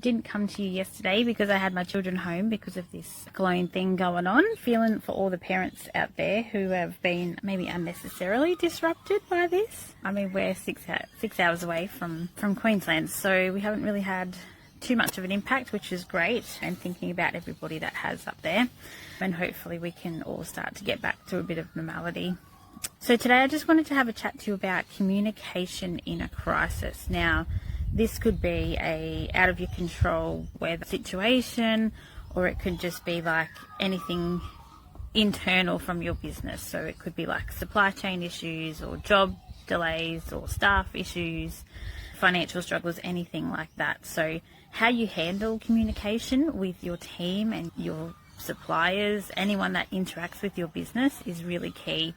didn't come to you yesterday because I had my children home because of this clone thing going on. Feeling for all the parents out there who have been maybe unnecessarily disrupted by this. I mean, we're six hours away from Queensland, so we haven't really had too much of an impact, which is great, and thinking about everybody that has up there, and hopefully we can all start to get back to a bit of normality. So today I just wanted to have a chat to you about communication in a crisis. Now, this could be a out of your control weather situation, or it could just be like anything internal from your business. So it could be like supply chain issues or job delays or staff issues, financial struggles, anything like that. So how you handle communication with your team and your suppliers, anyone that interacts with your business, is really key.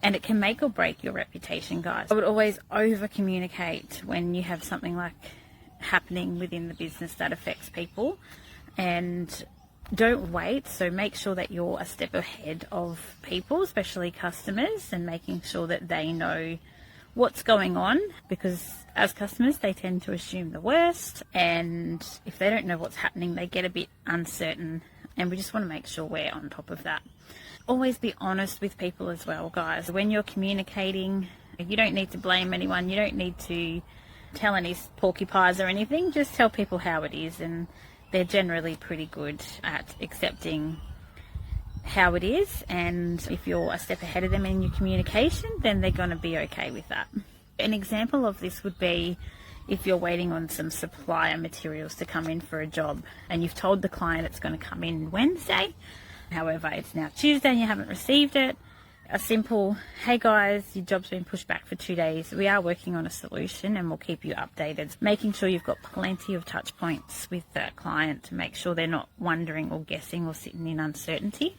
And it can make or break your reputation, guys. I would always over communicate when you have something like happening within the business that affects people, and don't wait. So make sure that you're a step ahead of people, especially customers, and making sure that they know what's going on, because as customers they tend to assume the worst, and if they don't know what's happening they get a bit uncertain, and we just want to make sure we're on top of that. Always be honest with people as well, guys. When you're communicating, you don't need to blame anyone, you don't need to tell any porcupines or anything, just tell people how it is, and they're generally pretty good at accepting how it is, and if you're a step ahead of them in your communication, then they're going to be okay with that. An example of this would be if you're waiting on some supplier materials to come in for a job, and you've told the client it's going to come in Wednesday, however it's now Tuesday and you haven't received it. A simple, hey guys, your job's been pushed back for 2 days. We are working on a solution and we'll keep you updated. Making sure you've got plenty of touch points with that client to make sure they're not wondering or guessing or sitting in uncertainty.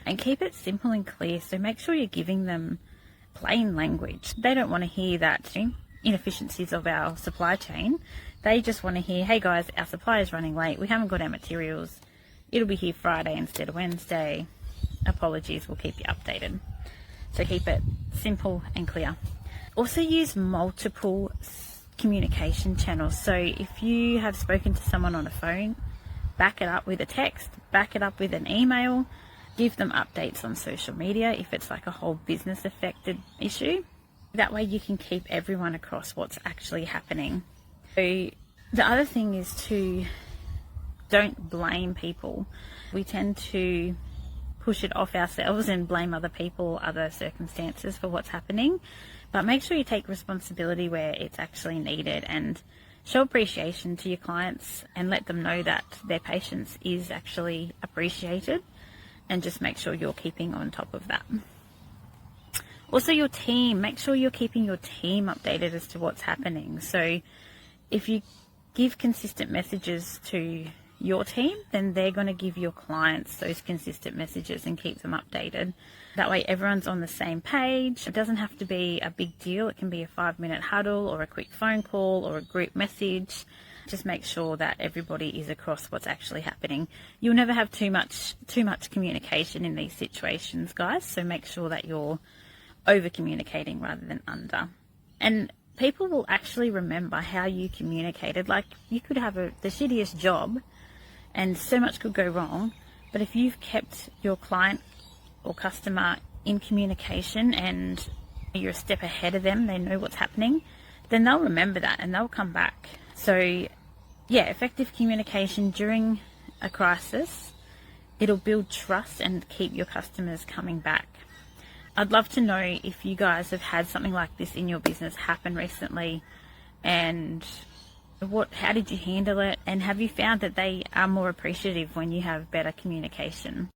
And keep it simple and clear. So make sure you're giving them plain language. They don't want to hear that inefficiencies of our supply chain. They just want to hear, hey guys, our supply is running late. We haven't got our materials. It'll be here Friday instead of Wednesday. Apologies, we'll keep you updated. So keep it simple and clear. Also use multiple communication channels. So if you have spoken to someone on a phone, back it up with a text, back it up with an email, give them updates on social media if it's like a whole business affected issue. That way you can keep everyone across what's actually happening. So the other thing is to don't blame people. We tend to push it off ourselves and blame other people, other circumstances for what's happening, but make sure you take responsibility where it's actually needed, and show appreciation to your clients and let them know that their patience is actually appreciated, and just make sure you're keeping on top of that. Also your team, make sure you're keeping your team updated as to what's happening. So if you give consistent messages to your team, then they're going to give your clients those consistent messages and keep them updated. That way everyone's on the same page. It doesn't have to be a big deal. It can be a 5-minute huddle or a quick phone call or a group message. Just make sure that everybody is across what's actually happening. You'll never have too much communication in these situations, guys, so make sure that you're over communicating rather than under. And people will actually remember how you communicated. Like, you could have the shittiest job and so much could go wrong, but if you've kept your client or customer in communication and you're a step ahead of them, they know what's happening, then they'll remember that and they'll come back. So yeah, effective communication during a crisis, it'll build trust and keep your customers coming back. I'd love to know if you guys have had something like this in your business happen recently, and how did you handle it, and have you found that they are more appreciative when you have better communication?